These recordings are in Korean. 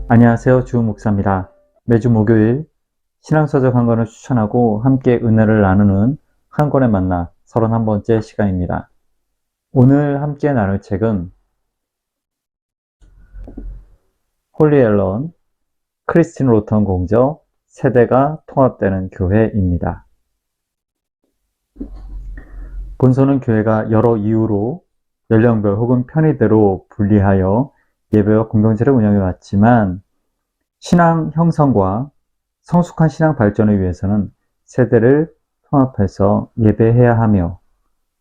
안녕하세요. 주목사입니다. 매주 목요일 신앙서적 한 권을 추천하고 함께 은혜를 나누는 한 권의 만나 31번째 시간입니다. 오늘 함께 나눌 책은 홀리 앨런, 크리스틴 로턴 공저, 세대가 통합되는 교회입니다. 본서는 교회가 여러 이유로 연령별 혹은 편의대로 분리하여 예배와 공동체를 운영해 왔지만 신앙 형성과 성숙한 신앙 발전을 위해서는 세대를 통합해서 예배해야 하며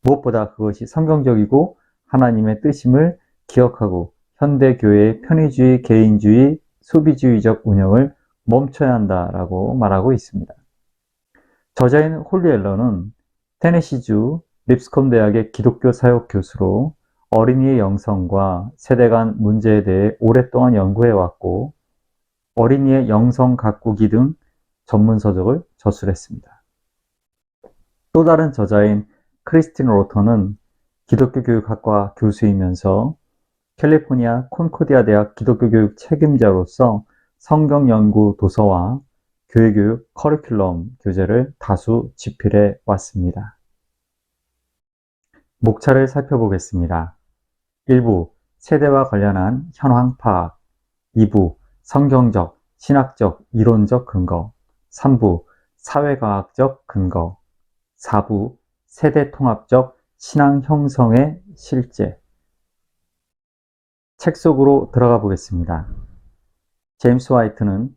무엇보다 그것이 성경적이고 하나님의 뜻임을 기억하고 현대교회의 편의주의, 개인주의, 소비주의적 운영을 멈춰야 한다라고 말하고 있습니다. 저자인 홀리 앨런은 테네시주 립스컴 대학의 기독교 사역 교수로 어린이의 영성과 세대 간 문제에 대해 오랫동안 연구해왔고 어린이의 영성 가꾸기 등 전문 서적을 저술했습니다. 또 다른 저자인 크리스틴 로턴은 기독교 교육학과 교수이면서 캘리포니아 콘코디아 대학 기독교 교육 책임자로서 성경 연구 도서와 교회교육 커리큘럼 교재를 다수 집필해 왔습니다. 목차를 살펴보겠습니다. 1부 세대와 관련한 현황 파악, 2부 성경적, 신학적, 이론적 근거, 3부 사회과학적 근거, 4부 세대 통합적 신앙 형성의 실제. 책 속으로 들어가 보겠습니다. 제임스 화이트는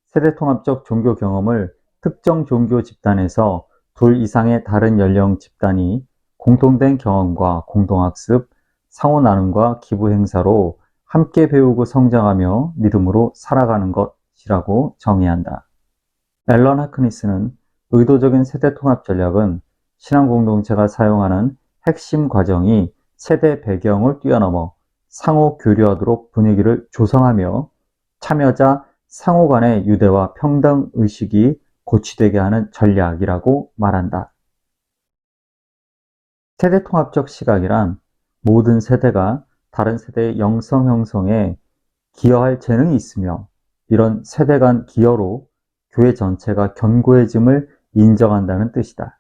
세대 통합적 종교 경험을 특정 종교 집단에서 둘 이상의 다른 연령 집단이 공통된 경험과 공동학습, 상호 나눔과 기부 행사로 함께 배우고 성장하며 믿음으로 살아가는 것이라고 정의한다. 앨런 하크니스는 의도적인 세대 통합 전략은 신앙 공동체가 사용하는 핵심 과정이 세대 배경을 뛰어넘어 상호 교류하도록 분위기를 조성하며 참여자 상호 간의 유대와 평등 의식이 고취되게 하는 전략이라고 말한다. 세대 통합적 시각이란 모든 세대가 다른 세대의 영성 형성에 기여할 재능이 있으며 이런 세대 간 기여로 교회 전체가 견고해짐을 인정한다는 뜻이다.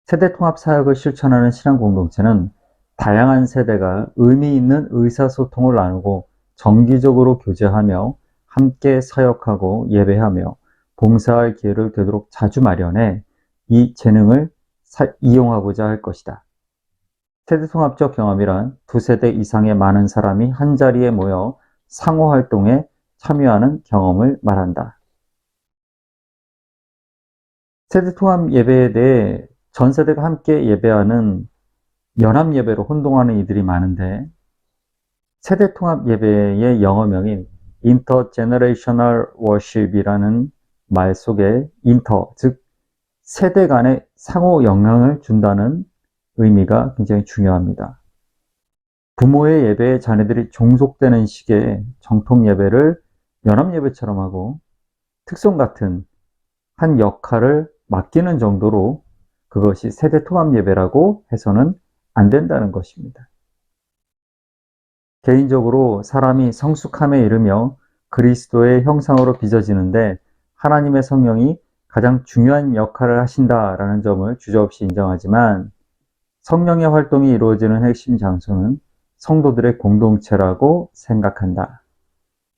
세대 통합 사역을 실천하는 신앙 공동체는 다양한 세대가 의미 있는 의사소통을 나누고 정기적으로 교제하며 함께 사역하고 예배하며 봉사할 기회를 되도록 자주 마련해 이 재능을 이용하고자 할 것이다. 세대통합적 경험이란 두 세대 이상의 많은 사람이 한자리에 모여 상호활동에 참여하는 경험을 말한다. 세대통합 예배에 대해 전 세대가 함께 예배하는 연합예배로 혼동하는 이들이 많은데 세대통합 예배의 영어명인 Intergenerational Worship이라는 말 속에 즉 세대 간의 상호 영향을 준다는 의미가 굉장히 중요합니다. 부모의 예배에 자녀들이 종속되는 식의 정통 예배를 연합예배처럼 하고 특송 같은 한 역할을 맡기는 정도로 그것이 세대 통합 예배라고 해서는 안 된다는 것입니다. 개인적으로 사람이 성숙함에 이르며 그리스도의 형상으로 빚어지는데 하나님의 성령이 가장 중요한 역할을 하신다라는 점을 주저없이 인정하지만 성령의 활동이 이루어지는 핵심 장소는 성도들의 공동체라고 생각한다.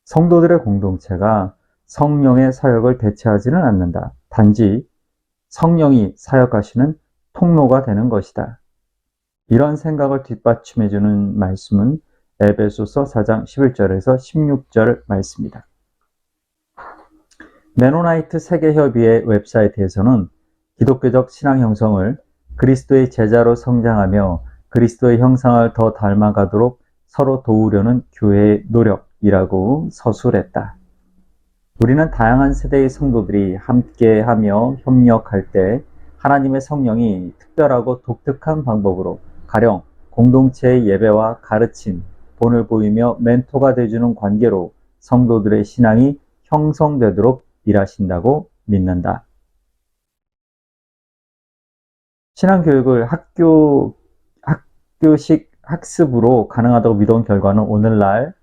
성도들의 공동체가 성령의 사역을 대체하지는 않는다. 단지 성령이 사역하시는 통로가 되는 것이다. 이런 생각을 뒷받침해주는 말씀은 에베소서 4장 11절에서 16절 말씀입니다. 메노나이트 세계협의회 웹사이트에서는 기독교적 신앙 형성을 그리스도의 제자로 성장하며 그리스도의 형상을 더 닮아가도록 서로 도우려는 교회의 노력이라고 서술했다. 우리는 다양한 세대의 성도들이 함께하며 협력할 때 하나님의 성령이 특별하고 독특한 방법으로 가령 공동체의 예배와 가르침, 본을 보이며 멘토가 되어주는 관계로 성도들의 신앙이 형성되도록 일하신다고 믿는다. 신앙교육을 학교식 학습으로 가능하다고 믿어온 결과는 오늘날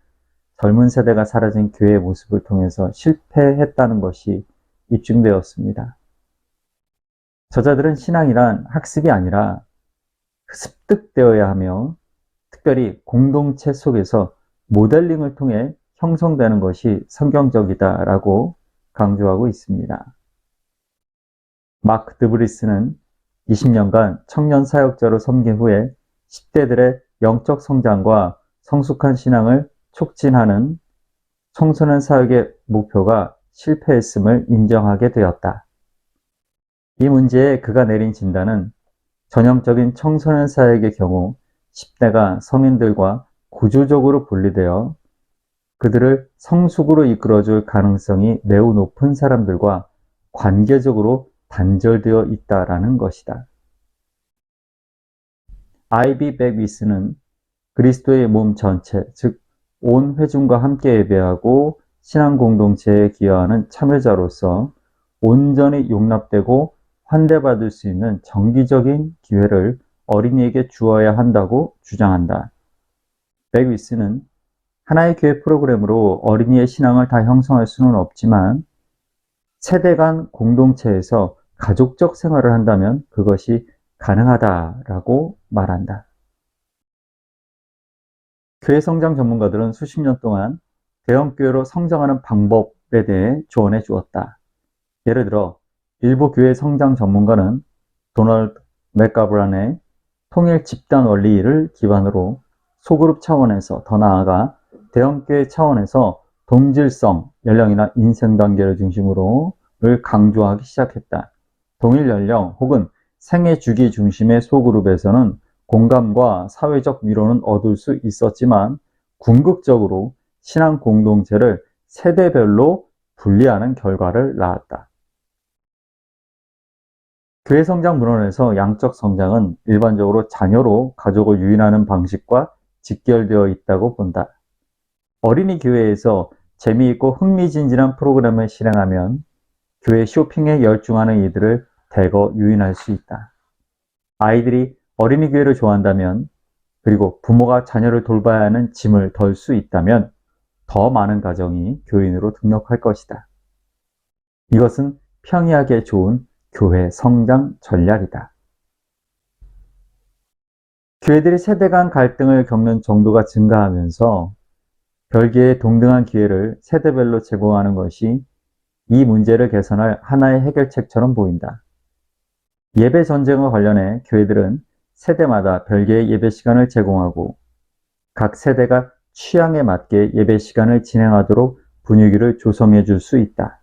젊은 세대가 사라진 교회의 모습을 통해서 실패했다는 것이 입증되었습니다. 저자들은 신앙이란 학습이 아니라 습득되어야 하며 특별히 공동체 속에서 모델링을 통해 형성되는 것이 성경적이다라고 강조하고 있습니다. 마크 드브리스는 20년간 청년 사역자로 섬긴 후에 10대들의 영적 성장과 성숙한 신앙을 촉진하는 청소년 사역의 목표가 실패했음을 인정하게 되었다. 이 문제에 그가 내린 진단은 전형적인 청소년 사역의 경우 10대가 성인들과 구조적으로 분리되어 그들을 성숙으로 이끌어줄 가능성이 매우 높은 사람들과 관계적으로 단절되어 있다라는 것이다. 아이비 백위스는 그리스도의 몸 전체, 즉 온 회중과 함께 예배하고 신앙 공동체에 기여하는 참여자로서 온전히 용납되고 환대받을 수 있는 정기적인 기회를 어린이에게 주어야 한다고 주장한다. 백위스는 하나의 교회 프로그램으로 어린이의 신앙을 다 형성할 수는 없지만 세대 간 공동체에서 가족적 생활을 한다면 그것이 가능하다라고 말한다. 교회 성장 전문가들은 수십 년 동안 대형교회로 성장하는 방법에 대해 조언해 주었다. 예를 들어 일부 교회 성장 전문가는 도널드 맥가브란의 통일 집단 원리를 기반으로 소그룹 차원에서 더 나아가 대형교회 차원에서 동질성, 연령이나 인생 단계를 중심으로를 강조하기 시작했다. 동일 연령 혹은 생애 주기 중심의 소그룹에서는 공감과 사회적 위로는 얻을 수 있었지만 궁극적으로 신앙 공동체를 세대별로 분리하는 결과를 낳았다. 교회 성장 문헌에서 양적 성장은 일반적으로 자녀로 가족을 유인하는 방식과 직결되어 있다고 본다. 어린이 교회에서 재미있고 흥미진진한 프로그램을 실행하면 교회 쇼핑에 열중하는 이들을 대거 유인할 수 있다. 아이들이 어린이 교회를 좋아한다면 그리고 부모가 자녀를 돌봐야 하는 짐을 덜 수 있다면 더 많은 가정이 교인으로 등록할 것이다. 이것은 평이하게 좋은 교회 성장 전략이다. 교회들이 세대 간 갈등을 겪는 정도가 증가하면서 별개의 동등한 기회를 세대별로 제공하는 것이 이 문제를 개선할 하나의 해결책처럼 보인다. 예배 전쟁과 관련해 교회들은 세대마다 별개의 예배 시간을 제공하고 각 세대가 취향에 맞게 예배 시간을 진행하도록 분위기를 조성해 줄 수 있다.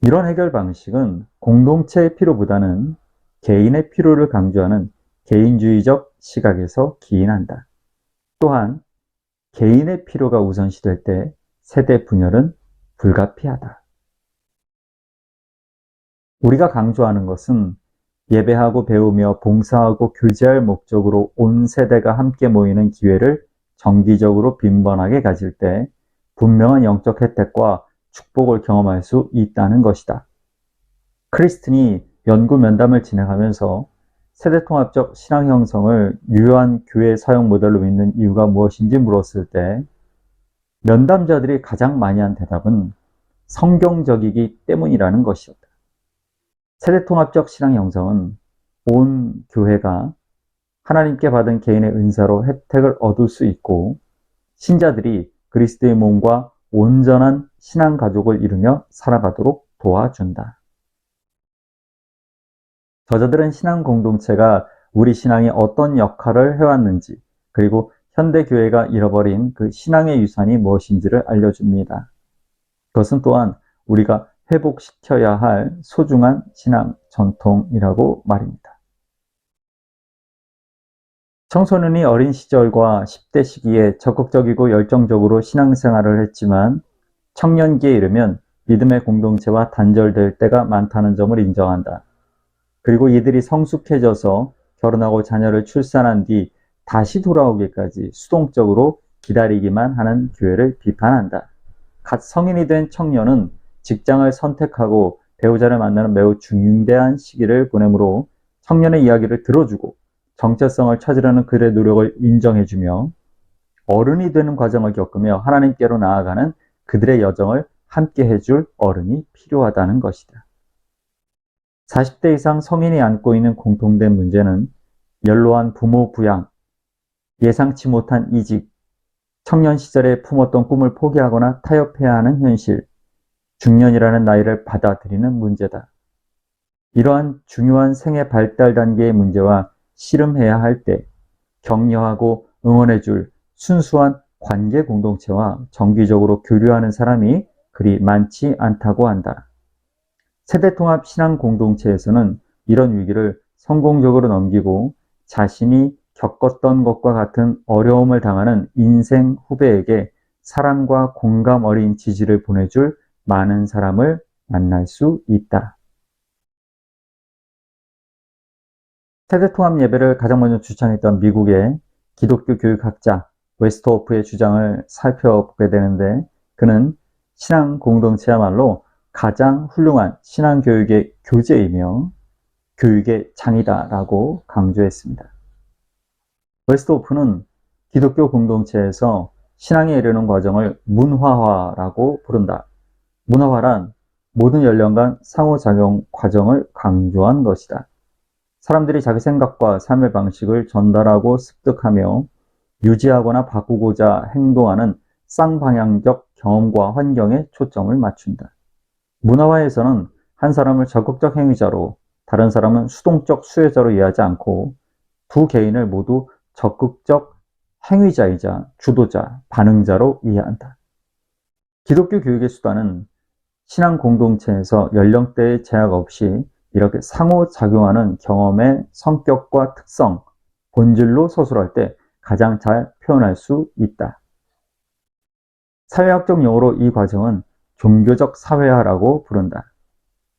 이런 해결 방식은 공동체의 필요보다는 개인의 필요를 강조하는 개인주의적 시각에서 기인한다. 또한 개인의 필요가 우선시될 때 세대 분열은 불가피하다. 우리가 강조하는 것은 예배하고 배우며 봉사하고 교제할 목적으로 온 세대가 함께 모이는 기회를 정기적으로 빈번하게 가질 때 분명한 영적 혜택과 축복을 경험할 수 있다는 것이다. 크리스틴이 연구 면담을 진행하면서 세대통합적 신앙 형성을 유효한 교회 사용 모델로 믿는 이유가 무엇인지 물었을 때 면담자들이 가장 많이 한 대답은 성경적이기 때문이라는 것이었다. 세대통합적 신앙 형성은 온 교회가 하나님께 받은 개인의 은사로 혜택을 얻을 수 있고 신자들이 그리스도의 몸과 온전한 신앙 가족을 이루며 살아가도록 도와준다. 저자들은 신앙 공동체가 우리 신앙이 어떤 역할을 해왔는지 그리고 현대 교회가 잃어버린 그 신앙의 유산이 무엇인지를 알려줍니다. 그것은 또한 우리가 회복시켜야 할 소중한 신앙 전통이라고 말입니다. 청소년이 어린 시절과 10대 시기에 적극적이고 열정적으로 신앙생활을 했지만 청년기에 이르면 믿음의 공동체와 단절될 때가 많다는 점을 인정한다. 그리고 이들이 성숙해져서 결혼하고 자녀를 출산한 뒤 다시 돌아오기까지 수동적으로 기다리기만 하는 교회를 비판한다. 갓 성인이 된 청년은 직장을 선택하고 배우자를 만나는 매우 중대한 시기를 보내므로 청년의 이야기를 들어주고 정체성을 찾으려는 그들의 노력을 인정해주며 어른이 되는 과정을 겪으며 하나님께로 나아가는 그들의 여정을 함께 해줄 어른이 필요하다는 것이다. 40대 이상 성인이 안고 있는 공통된 문제는 연로한 부모 부양, 예상치 못한 이직, 청년 시절에 품었던 꿈을 포기하거나 타협해야 하는 현실, 중년이라는 나이를 받아들이는 문제다. 이러한 중요한 생애 발달 단계의 문제와 씨름해야 할 때 격려하고 응원해줄 순수한 관계 공동체와 정기적으로 교류하는 사람이 그리 많지 않다고 한다. 세대통합 신앙 공동체에서는 이런 위기를 성공적으로 넘기고 자신이 겪었던 것과 같은 어려움을 당하는 인생 후배에게 사랑과 공감 어린 지지를 보내줄 많은 사람을 만날 수 있다. 세대통합 예배를 가장 먼저 주창했던 미국의 기독교 교육학자 웨스트호프의 주장을 살펴보게 되는데, 그는 신앙 공동체야말로 가장 훌륭한 신앙교육의 교재이며 교육의 장이다라고 강조했습니다. 웨스트호프는 기독교 공동체에서 신앙에 이르는 과정을 문화화라고 부른다. 문화화란 모든 연령간 상호작용 과정을 강조한 것이다. 사람들이 자기 생각과 삶의 방식을 전달하고 습득하며 유지하거나 바꾸고자 행동하는 쌍방향적 경험과 환경에 초점을 맞춘다. 문화화에서는 한 사람을 적극적 행위자로, 다른 사람은 수동적 수혜자로 이해하지 않고 두 개인을 모두 적극적 행위자이자 주도자, 반응자로 이해한다. 기독교 교육의 수단은 신앙 공동체에서 연령대의 제약 없이 이렇게 상호작용하는 경험의 성격과 특성, 본질로 서술할 때 가장 잘 표현할 수 있다. 사회학적 용어로 이 과정은 종교적 사회화라고 부른다.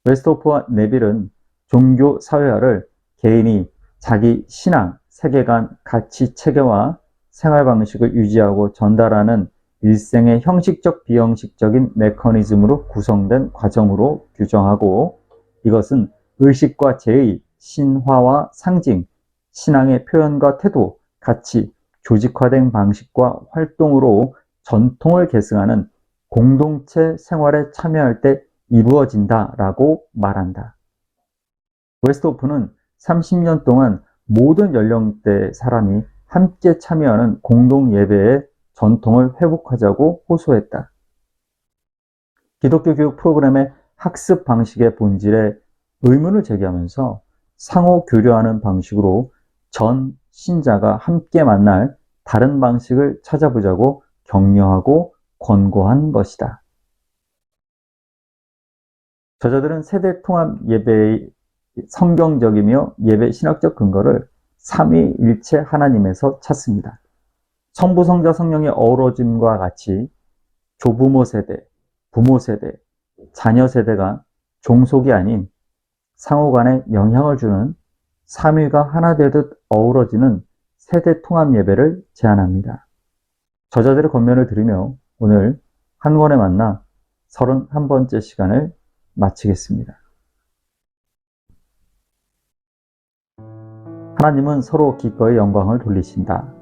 웨스트호프와 네빌은 종교 사회화를 개인이 자기 신앙, 세계관, 가치, 체계와 생활 방식을 유지하고 전달하는 일생의 형식적 비형식적인 메커니즘으로 구성된 과정으로 규정하고, 이것은 의식과 제의, 신화와 상징, 신앙의 표현과 태도, 가치, 조직화된 방식과 활동으로 전통을 계승하는 공동체 생활에 참여할 때 이루어진다라고 말한다. 웨스트호프는 30년 동안 모든 연령대 사람이 함께 참여하는 공동 예배의 전통을 회복하자고 호소했다. 기독교 교육 프로그램의 학습 방식의 본질에 의문을 제기하면서 상호 교류하는 방식으로 전 신자가 함께 만날 다른 방식을 찾아보자고 격려하고 권고한 것이다. 저자들은 세대 통합 예배의 성경적이며 예배 신학적 근거를 삼위일체 하나님에서 찾습니다. 성부, 성자, 성령의 어우러짐과 같이 조부모 세대, 부모 세대, 자녀 세대가 종속이 아닌 상호간에 영향을 주는 삼위가 하나 되듯 어우러지는 세대 통합 예배를 제안합니다. 저자들의 권면을 들으며 오늘 한 권에 만나 31번째 시간을 마치겠습니다. 하나님은 서로 기꺼이 영광을 돌리신다.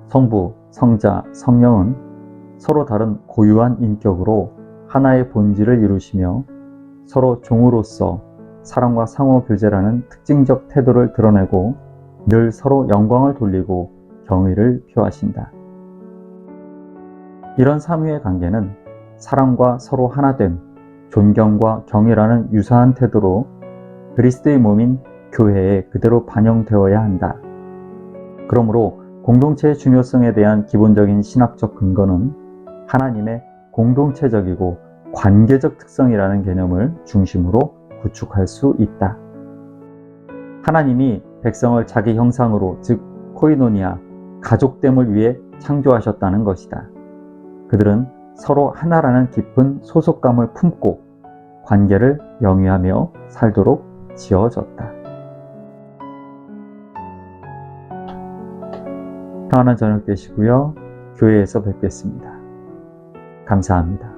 성부, 성자, 성령은 서로 다른 고유한 인격으로 하나의 본질을 이루시며 서로 종으로서 사랑과 상호교제라는 특징적 태도를 드러내고 늘 서로 영광을 돌리고 경의를 표하신다. 이런 삼위의 관계는 사랑과 서로 하나됨, 존경과 경외라는 유사한 태도로 그리스도의 몸인 교회에 그대로 반영되어야 한다. 그러므로 공동체의 중요성에 대한 기본적인 신학적 근거는 하나님의 공동체적이고 관계적 특성이라는 개념을 중심으로 구축할 수 있다. 하나님이 백성을 자기 형상으로, 즉 코이노니아, 가족됨을 위해 창조하셨다는 것이다. 그들은 서로 하나라는 깊은 소속감을 품고 관계를 영위하며 살도록 지어졌다. 평안한 저녁 되시고요. 교회에서 뵙겠습니다. 감사합니다.